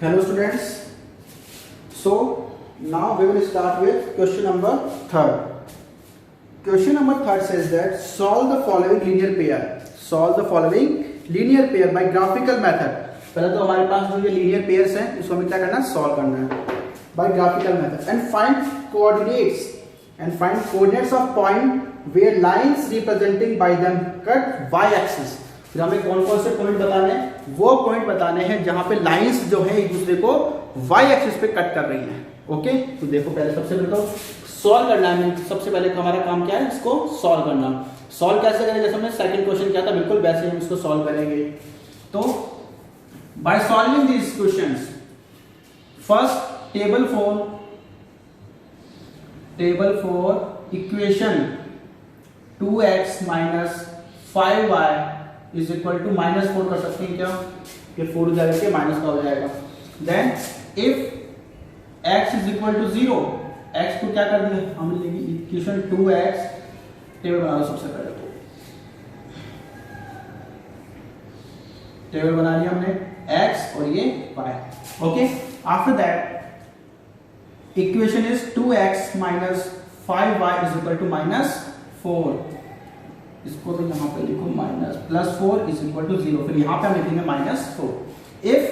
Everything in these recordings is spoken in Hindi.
Hello students. So now we will start with question number third. Question number third says that solve the following linear pair. Solve the following linear pair by graphical method. पहले तो हमारे पास जो ये linear pairs हैं इसको हमें क्या करना है, solve करना है by graphical method and find coordinates of point where lines representing by them cut y axis. फिर हमें कौन कौन से पॉइंट बताने हैं, वो पॉइंट बताने हैं जहां पे लाइंस जो है एक दूसरे को y एक्सिस पे कट कर रही हैं. ओके, तो देखो पहले सबसे पहले तो सॉल्व करना है. सबसे पहले हमारा काम क्या है, इसको सॉल्व करना. सॉल्व कैसे करेंगे, जैसे हमने सेकंड क्वेश्चन किया था बिल्कुल वैसे हम इसको सॉल्व करेंगे. तो by solving these questions, first table for equation 2x minus 5y is equal to -4 कर सकते हैं क्या, ये 4 हो जाएगा, माइनस का हो जाएगा. Then if x is equal to 0, x को क्या कर दिया हमने, इक्वेशन 2x टेबल बना लो. सबसे पहले तो टेबल बना लिया हमने, x और ये y. Okay, after that equation is 2x minus 5y is equal to -4. इसको तो यहां पे लिखो +4 इज इक्वल टू 0. फिर यहां पे हम लिखेंगे -4. If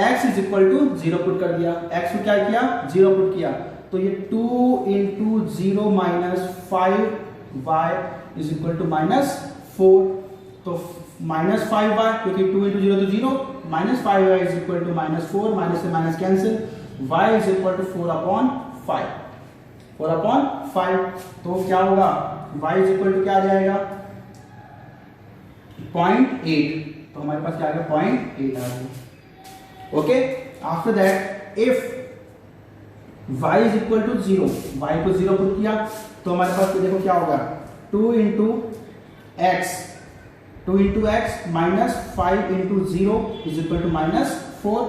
x is equal to 0 put कर दिया, x को क्या किया, 0 पुट किया, तो ये 2 into 0 minus 5y is equal to -4. तो -5y, क्योंकि 2 इंटू 0 तो 0, -5y is equal to -4, minus से minus cancel, y is equal to 4/5. 4/5 तो क्या होगा, y इज इक्वल टू क्या आ जाएगा, 0.8. तो हमारे पास क्या आ गया, 0.8 आ गया. Okay, after that if y is equal to 0, y को 0 पुट किया तो हमारे पास तो देखो क्या होगा, 2 into x minus 5 into 0 is equal to -4.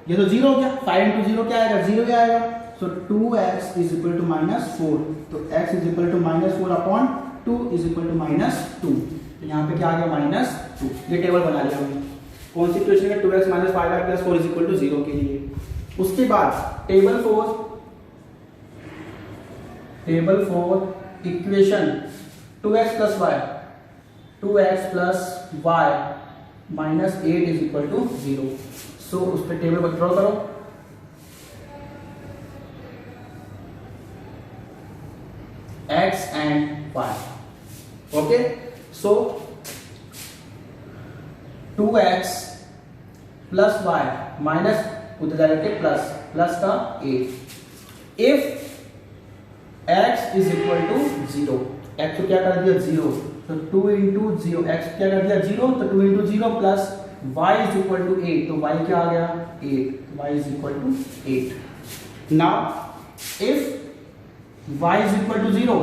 ये तो 0 हो गया, 5 इंटू 0 क्या आएगा, 0 क्या आएगा. So 2x is equal to -4. तो x is equal to -4/2 is equal to -2. तो यहाँ पे क्या आ गया, -2. ये टेबल बना लिया हमने. कौन सी इक्वेशन है, 2x minus 5y plus 4 is equal to 0 के लिए. उसके बाद table for equation 2x plus y -8 is equal to 0. So उस पर टेबल को ड्रॉ करो. X and y. Okay, so 2x plus y minus उधर जाकर के प्लस का 8. If x is equal to 0, x को क्या कर दिया 0, तो 2 into 0, x क्या कर दिया 0, तो 2 into 0 plus y is equal to 8, तो y क्या आ गया 8, y is equal to 8. Now if y is equal to 0,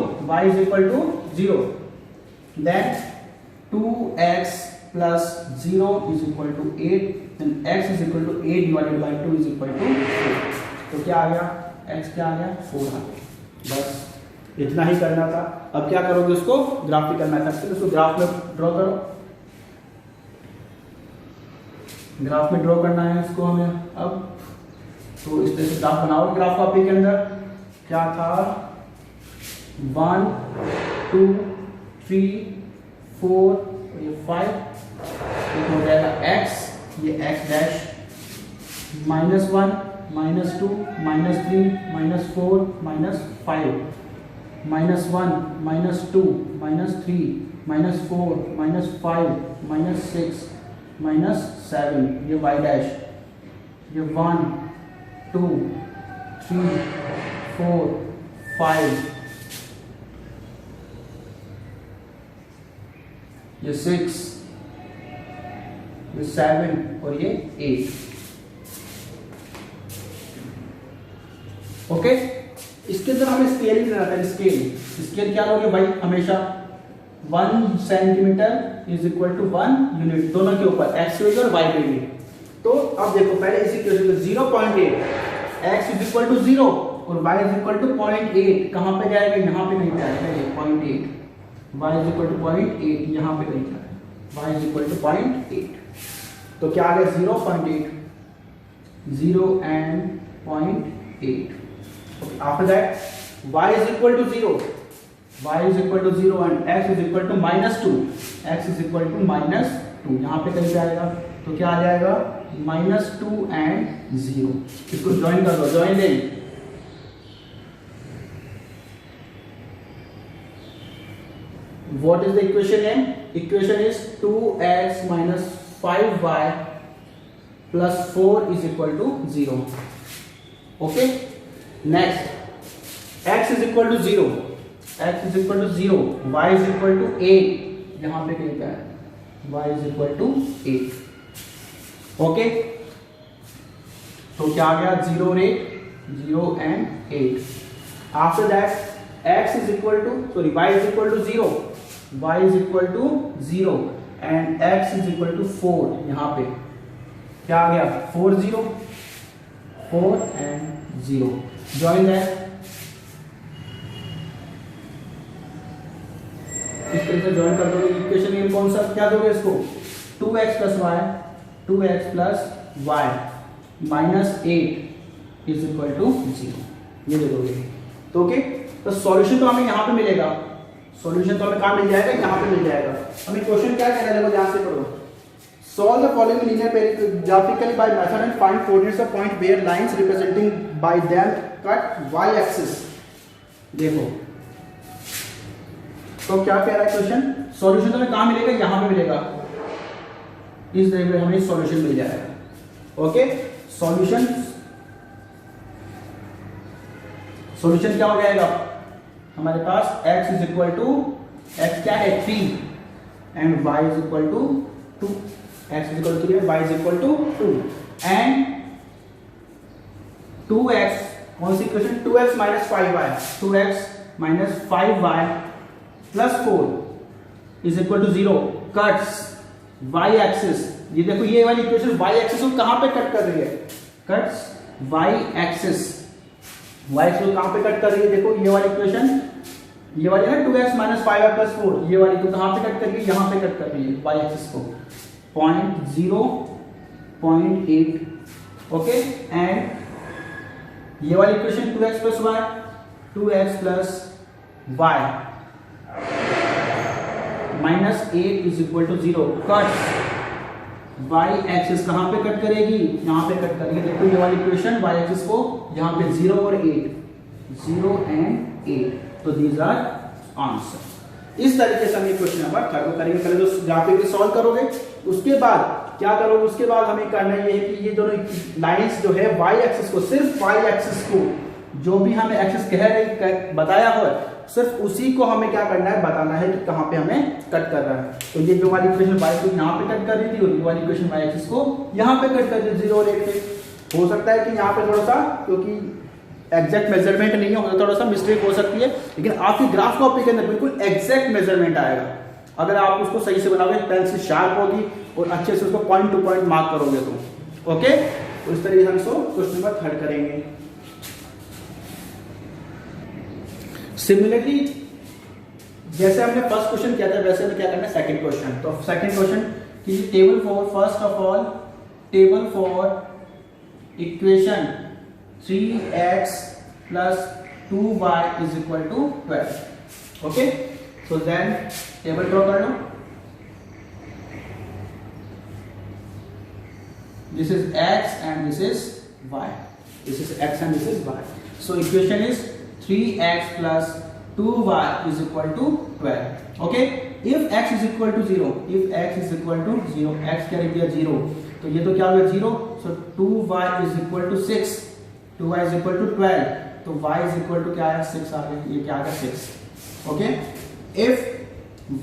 then 2x plus 0 is equal to 8, then x is equal to 8 divided by 2 is equal to 4. तो क्या आ गया, x क्या आ गया, 4 आ गया. बस इतना ही करना था. अब क्या करोगे, उसको ग्राफिकल मेथड से उसको ग्राफ में ड्रॉ करो. ग्राफ में ड्रॉ करना है इसको हमें. अब तो इस तरह से ग्राफ बनाओ. ग्राफ कॉपी के अंदर क्या था, 1 2 3 4 और ये 5. तो हो जाएगा x, ये x डैश, -1 -2 -3 -4 -5 -1 -2 -3 -4 -5 -6 -7, ये y डैश, ये 1 2 3 4 5, ये 6, ये 7 और ये 8. ओके, इसके अंदर हमें स्केल ही लेना था. स्केल क्या लोगे भाई, हमेशा 1 centimetre is equal to 1 unit, दोनों के ऊपर x वेग और y वेग. तो अब देखो पहले इसी क्वेश्चन में 0.8, x इज इक्वल टू 0 और y इज इक्वल टू 0.8. कहां पे जाएगा, यहां पे नहीं जाएगा, 0.8. y इज इक्वल टू 0.8, यहाँ पे नहीं था, y इज इक्वल टू 0.8. तो क्या आ गया 0.8. 0 and 0.8. Okay, after that y is equal to 0, y is equal to 0 and x is equal to -2, x is equal to -2. यहाँ पे कहीं जाएगा तो क्या आ जाएगा -2 and 0. इसको ज्वाइन कर दो, ज्वाइन दें. What is the equation name? Equation is 2x minus 5y plus 4 is equal to 0. Okay. Next, x is equal to 0. X is equal to 0. Y is equal to 8. यहाँ पे क्या है? Y is equal to 8. Okay. तो क्या आ गया? 0 rate, 0 and 8. After that, x is equal to, sorry, y is equal to 0. Y is equal to 0 and x is equal to 4. यहाँ पे क्या आ गया? 4 0, 4 and 0. Join that. इस तरह से ज्वाइन कर दोगे. इक्वेशन में कौन सा क्या दोगे इसको? 2x plus y, 2x plus y minus 8 is equal to 0. ये दे दोगे. तो ओके, तो सॉल्यूशन तो हमें यहाँ पे मिलेगा. सॉल्यूशन तो हमें कहाँ मिल जाएगा? यहाँ पे मिल जाएगा. हमें क्वेश्चन क्या कहना है? देखो ध्यान से करो. Solve the following linear pair graphically by method and find coordinates of point where lines representing by them cut y-axis. देखो तो क्या कह रहा है क्वेश्चन? सॉल्यूशन तो हमें कहाँ मिलेगा? यहाँ पे मिलेगा. इस तरह से हमें सॉल्यूशन मिल जाएगा. ओके, सॉल्यूशन क्या हो जाएगा हमारे पास? x is equal to, x क्या है? 3 and y is equal to 2. x is equal to 3 y is equal to 2 and 2x, कौन सी equation? 2x minus 5y, 2x minus 5y plus 4 is equal to 0. cuts y axis. ये देखो ये वाली इक्वेशन y axis को कहां पे कट कर रही है? cuts y axis. y axis को कहां पे कट कर रही है? देखो ये वाली इक्वेशन, ये वाली है 2x minus 5y plus 4, ये वाली को कहां पे कट कर रही है? यहां पे कट कर रही है y axis को 0.0, 0.8. ओके, एंड ये वाली equation 2x plus y, 2x plus y minus 8 is equal to 0. Cut y axis कहां पे कट करेगी? यहां पे कट करेगी. देखो ये वाली इक्वेशन y एक्सिस को यहां पे 0 और 8, 0 and 8. तो दीज आर आंसर. इस तरीके से हम ये क्वेश्चन नंबर 3 को करेंगे. पहले तो ग्राफिकली सॉल्व करोगे, उसके बाद क्या करोगे? उसके बाद हमें करना ये है कि ये दोनों लाइंस जो है y एक्सिस को, सिर्फ y एक्सिस को, जो भी हमें एक्सिस कह रही बताया हो, सिर्फ उसी को हमें क्या करना है? बताना है कि कहां पे हमें कट कर रहा है. तो ये जो वाली इक्वेशन y को यहां पे कट कर रही थी और ये वाली इक्वेशन y एक्सिस को यहां पे कट कर रही थी 0 और 8 पे. हो सकता है कि यहां पे थोड़ा सा, क्योंकि एग्जैक्ट मेजरमेंट नहीं है, थोड़ा सा मिस्टेक हो सकती है, लेकिन आपकी ग्राफ कॉपी के अंदर बिल्कुल एग्जैक्ट मेजरमेंट आएगा अगर आप उसको सही से बनाओगे. पेंसिल शार्प होगी और अच्छे से उसको पॉइंट टू पॉइंट मार्क करोगे तो. ओके, तो इस तरीके से हम इसको क्वेश्चन नंबर 3 करेंगे. सिमिलरली जैसे हमने फर्स्ट क्वेश्चन किया था वैसे हमें क्या करना है? Second question. तो सेकंड क्वेश्चन की table for, first of all table for equation 3x plus 2y is equal to 12. Okay, so then table draw कर लो. This is x and this is y. This is x and this is y. So equation is 3x plus 2y is equal to 12. Okay, if x is equal to 0, if x is equal to 0, x क्या रख दिया 0, तो ये तो क्या होगा 0. So 2y is equal to 6, 2y is equal to 12, तो y is equal to क्या आया? 6 आ गया. ये क्या आ गया? 6. Okay, if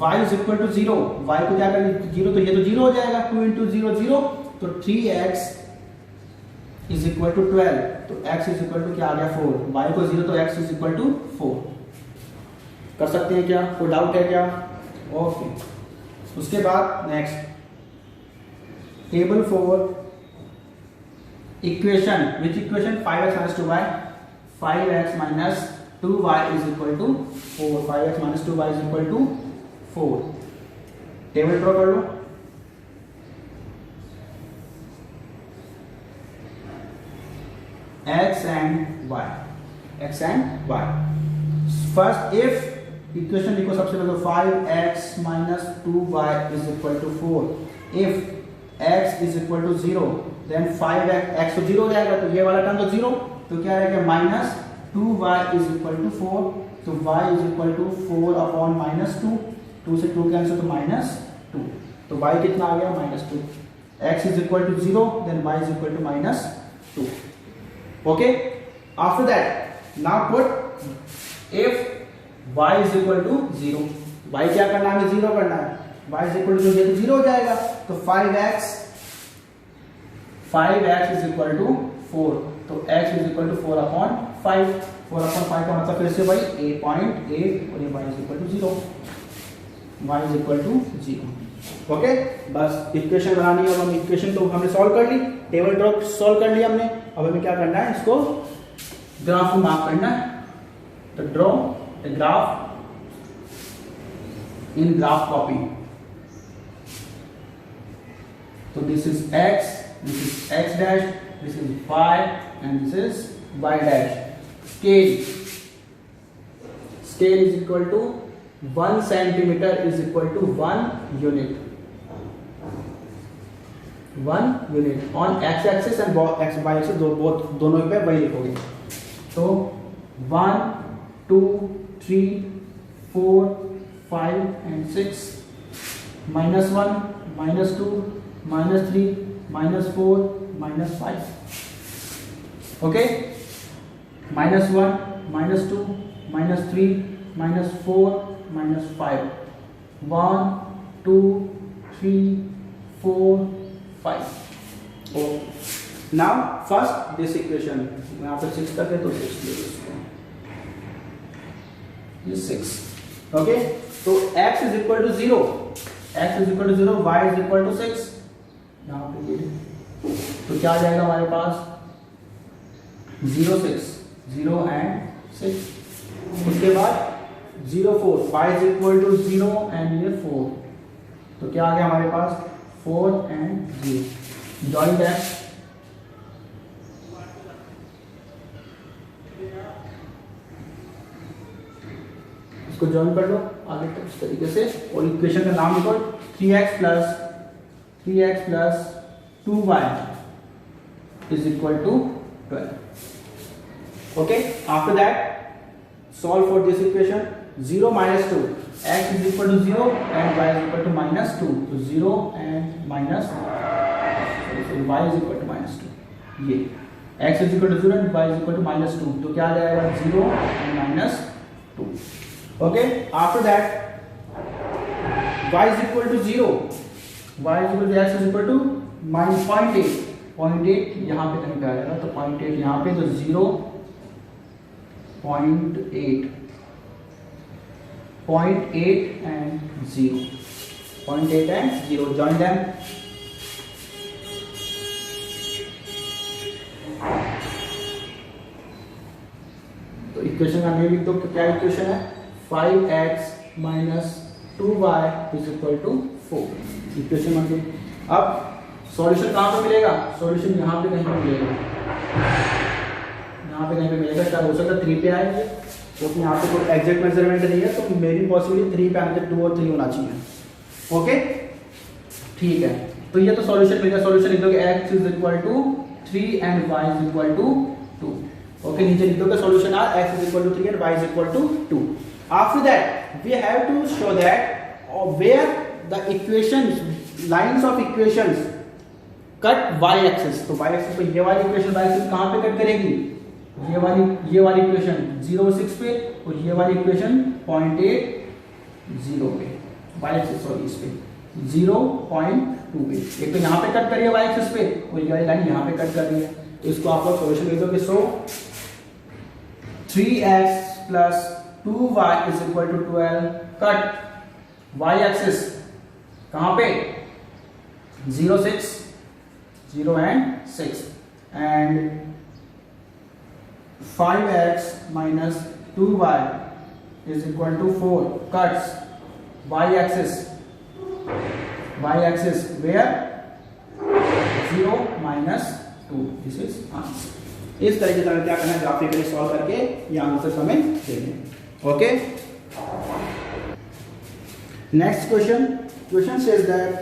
y is equal to 0, y को क्या करेंगे? 0, तो ये तो 0 हो जाएगा. 2 into 0 0, तो 3x is equal to 12, तो x is equal to क्या आ गया? 4. y को 0, तो x is equal to 4. कर सकते हैं क्या? कोई डाउट है क्या? ओके, उसके बाद next table for equation, which equation? 5x minus 2y, 5x minus 2y is equal to 4. 5x minus 2y is equal to 4. Table draw कर लो. x and y, x and y. First, if equation लिखो सबसे पहले 5x minus 2y is equal to 4. If x is equal to 0, then 5x, x तो 0 हो जाएगा, तो ये वाला टर्म तो 0, तो क्या रहेगा minus 2y is equal to 4, तो y is equal to 4 upon minus 2, 2 से 2 कैंसिल तो माइनस 2, तो y कितना आ गया minus 2. x is equal to 0, then y is equal to minus 2. Okay, after that now put if y is equal to 0, y क्या करना है, 0 करना है, y is equal to 0 हो जाएगा, तो 5x is equal to 4, तो x is equal to 4 upon 5, 4 upon 5 का मतलब फिर से भाई 8.8 और ये y is equal to 0, y is equal to 0. Okay, बस इक्वेशन बनानी है. अब हम इक्वेशन तो हमने सॉल्व कर ली, टेबल ड्रॉप सॉल्व कर लिया हमने. अब हमें क्या करना है, इसको ग्राफ में मार्क करना है. तो draw the graph in graph copy. तो this is x dash, this is y and this is y dash. Scale is equal to 1 centimeter is equal to 1 unit. 1 unit on x axis and x y axis दोनों पे वही लिखोगे. तो 1 2 3 4 5 and 6, -1 -2 -3 -4 -5. Okay, -1 -2 -3 -4 -5, 1 2 3 4 5. Okay, now first this equation, यहाँ पे 6 तक है तो 6 ले लो, ये 6. Okay, तो x is equal to 0, y is equal to 6. यहाँ पे ये तो क्या आ जाएगा हमारे पास 0 6 0 and 6. उसके बाद 0 4, y is equal to 0 and ये 4, तो क्या आ गया हमारे पास 4 and 0. जॉइन दैट, इसको जॉइन कर लो आगे तक इस तरीके से. और इक्वेशन का नाम लिखो 3x plus 2y is equal to 12. Okay, after that solve for this equation. 0 minus 2, x is equal to 0 and y is equal to minus 2, so 0 and minus, so y is equal to minus 2. ये x is equal to 0 and y is equal to minus 2, तो क्या आ जाएगा 0 and minus 2. Okay, after that y is equal to 0, y is equal to x is equal to minus 0.8 यहाँ पे कहीं पे आ जाएगा, तो 0.8 यहाँ पे, तो 0.8 and 0, 0.8 and 0, join them. तो इक्वेशन का नेम लिख दो. क्या इक्वेशन है, 5x minus 2y is equal to 4. Equation बन गई. अब सॉल्यूशन कहाँ पे मिलेगा, सॉल्यूशन यहाँ पे कहीं पे मिलेगा, यहाँ पे कहीं पे मिलेगा. क्या हो सकता है 3 पे आएंगे, क्योंकि यहाँ पे कोई एग्जैक्ट मेजरमेंट नहीं है, तो मेरी पॉसिबिलिटी 3 पे आने के 2 और 3 होना चाहिए. ओके, ठीक है. तो ये तो सॉल्यूशन मिलेगा. सॉल्यूशन लिख दोगे x is equal to 3 and y is equal to 2. Okay, नीचे लिख दोगे सॉल्यूशन आ x is equal to 3 and y is equal to 2. After that we have to show that where the equations, lines of equations cut y axis. तो y axis पे ये वाली इक्वेशन y axis कहाँ पे कट करेगी, ये वाली इक्वेशन 0 6 पे, और ये वाली इक्वेशन 0.8 0 पे, y axis सॉरी इस पे 0.2 पे. एक तो यहाँ पे कट करिए y axis पे, और ये वाली लाइन यहाँ पे कट कर रही है. तो इसको आप लोग सॉल्यूशन लिख दोगे. सो 3x plus 2y is equal to 12. Cut y axis कहाँ पे 0 6 0 and 6, and 5x minus 2y is equal to 4. Cuts y axis where 0 minus 2. This is answer. इस तरीके से हमें क्या करना है, ग्राफिकली सॉल्व करके ये आंसर हमें देने. Okay. Next question says that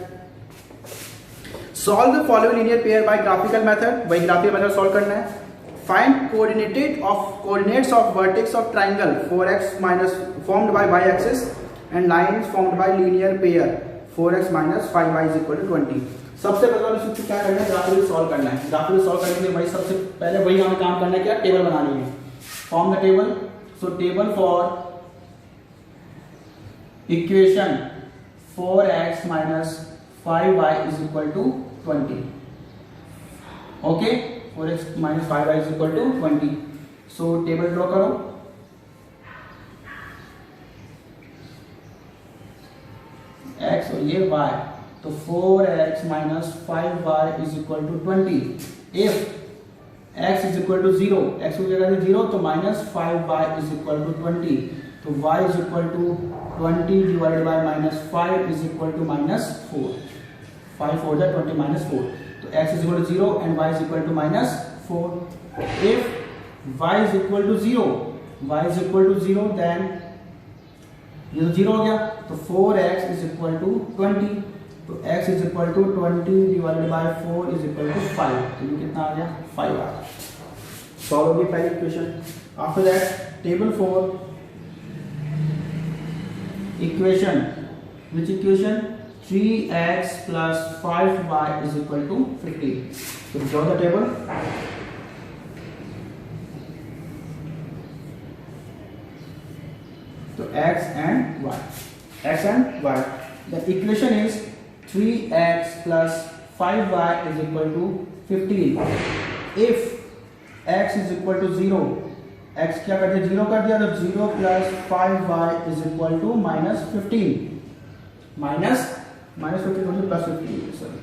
solve the following linear pair by graphical method. वही ग्राफिकल मेथड सॉल्व करना है. Find coordinates of vertex of triangle 4x minus formed by y axis and lines formed by linear pair 4x minus 5y is equal to 20. सबसे पहले इसको क्या करना है, ग्राफिकली सॉल्व करना है. ग्राफिकली सॉल्व करने के लिए भाई सबसे पहले वही हमें काम करना है, क्या टेबल बनानी है. Form the table. So table for equation 4x minus 5y is equal to 20. Okay. 4x minus 5y is equal to 20. So table draw करो. x और ये y, तो 4x minus 5y is equal to 20. If x is equal to 0, x की जगह 0 तो minus 5y is equal to 20. तो y is equal to 20 divided by minus 5 is equal to minus 4. 5 4 जा 20 माइनस 4. तो x is equal to 0 and y is equal to minus 4. If y is equal to 0, y is equal to 0 then ये तो 0 हो गया. तो 4x इज इक्वल टू 20. तो x is equal to 20 divided by 4 is equal to 5. तो ये कितना आ गया, 5 आ गया. सॉल्व होगी पहली equation. After that table for equation, which equation 3x plus 5y is equal to 15. So draw the table. So x and y. The equation is 3x plus 5y is equal to 15. If x is equal to 0, x क्या कर दिया, 0 कर दिया. तो 0 plus 5y is equal to minus 15. minus 15 plus 15, sorry,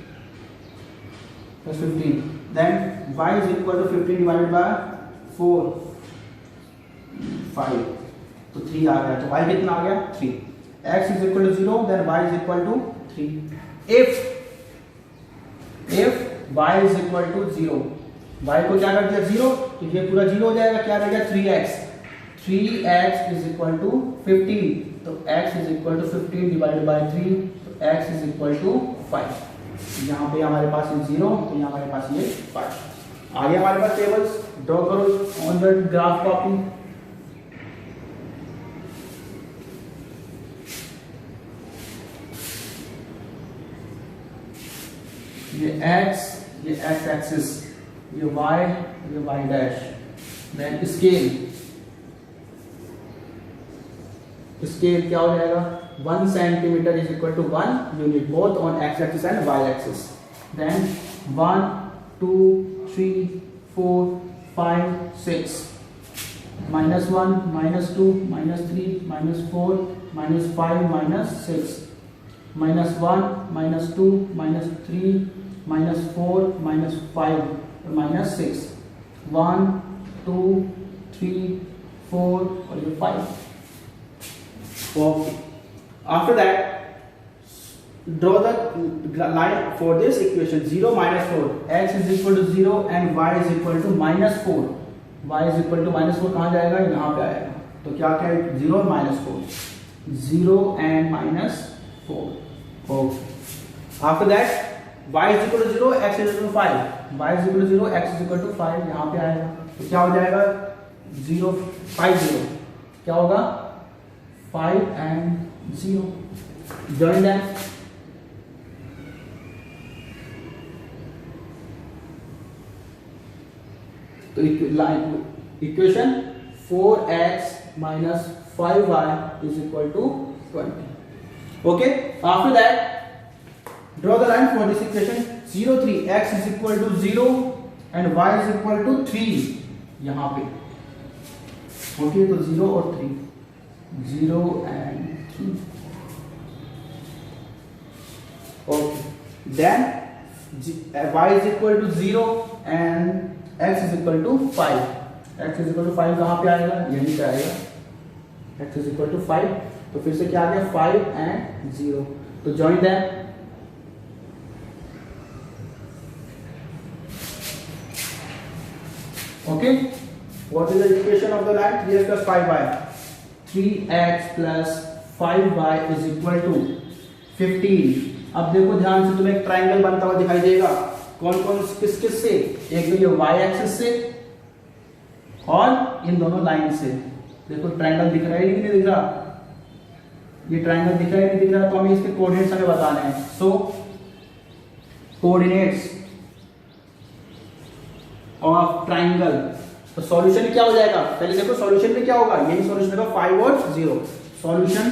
plus 15. Then y is equal to 15 divided by 4, 5. तो 3 आ गया. तो y कितना आ गया, 3. x is equal to 0, then y is equal to 3. If y is equal to 0, y को क्या कर दिया 0, तो ये पूरा 0 हो जाएगा. क्या रहेगा, 3x. 3x is equal to 15. तो x is equal to 15 divided by 3. तो x is equal to 5. यहाँ पे हमारे पास ये 0, तो यहाँ हमारे पास ये 5. आगे हमारे पास टेबल्स ड्रॉ करो ऑन द ग्राफ कॉपी. ये x, ये x एक्सिस, ये y डैश. देन स्केल क्या हो जाएगा, 1 centimetre is equal to 1 unit both on x axis and y axis. Then 1 2 3 4 5 6 -1 -2 -3 -4 -5 -6 -1 -2 -3 -4 -5 -6 1 2 3 4 और ये 5. Okay. After that, draw the line for this equation 0 minus 4. X is equal to 0 and y is equal to minus 4. Y is equal to minus 4 कहाँ जाएगा, यहाँ पे आएगा. तो क्या क्या है, 0 minus 4. 0 and minus 4. Okay. After that, y is equal to 0, x is equal to 5. Y is equal to 0, x is equal to 5. यहाँ पे आएगा. तो क्या हो जाएगा, 0 5 0. क्या होगा, 5 and 0. Join them. तो equation 4x minus 5y is equal to 20. Okay. After that, draw the line for this equation 0 3. X is equal to 0 and y is equal to 3. यहाँ पे. Okay. तो 0 और 3. 0 and 3. Okay. Then y is equal to 0 and x is equal to 5. x is equal to 5 कहाँ पे आएगा, यहीं पे आएगा. x is equal to 5. तो फिर से क्या आ गया, 5 and 0. तो join them. Okay, what is the equation of the line 3x plus 5y? 3x plus 5y is equal to 15। अब देखो ध्यान से, तुम्हें एक ट्राइंगल बनता हुआ दिखाई देगा। कौन कौन किस किस से? एक तो ये y एक्सिस से और इन दोनों लाइन से। देखो ट्राइंगल दिख रहा है कि नहीं दिख रहा? ये ट्राइंगल दिख रहा है नहीं दिख रहा? तो हमें इसके कोऑर्डिनेट्स हमें बताने हैं। सो कोऑर्डिनेट्स ऑफ ट्राइंगल, तो सॉल्यूशन क्या हो जाएगा? पहले देखो सॉल्यूशन में क्या होगा, यही सॉल्यूशन होगा 5 और 0। सॉल्यूशन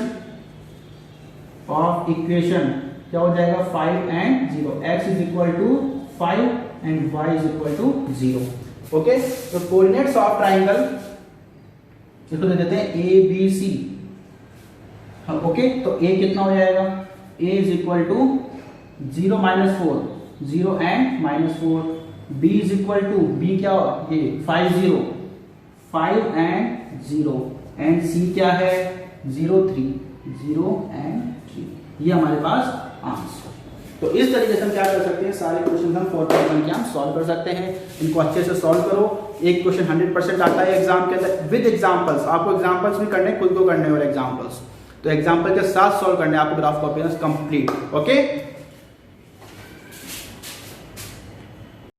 ऑफ इक्वेशन क्या हो जाएगा? 5 and 0। x is equal to 5 and y is equal to 0। Okay, तो कोऑर्डिनेट्स ऑफ ट्राइंगल इसको दे देते हैं a b c। ओके, तो a कितना हो जाएगा? a is equal to 0 -4, 0 and -4। b is equal to, b क्या हो? ये 5 0, 5 and 0 एंड c क्या है? 0 3, 0 and 3। ये हमारे पास आंसर। तो इस तरीके से हम क्या कर सकते हैं, सारे क्वेश्चन हम 4.1 के हम सॉल्व कर सकते हैं। इनको अच्छे से सॉल्व करो। एक क्वेश्चन 100% आता है एग्जाम के अंदर विद एग्जांपल्स। आपको एग्जांपल्स भी करने, खुद को करने वाले एग्जांपल्स, तो एग्जांपल के साथ सॉल्व करने आपको ग्राफ कॉम्पिटेंस कंप्लीट। ओके।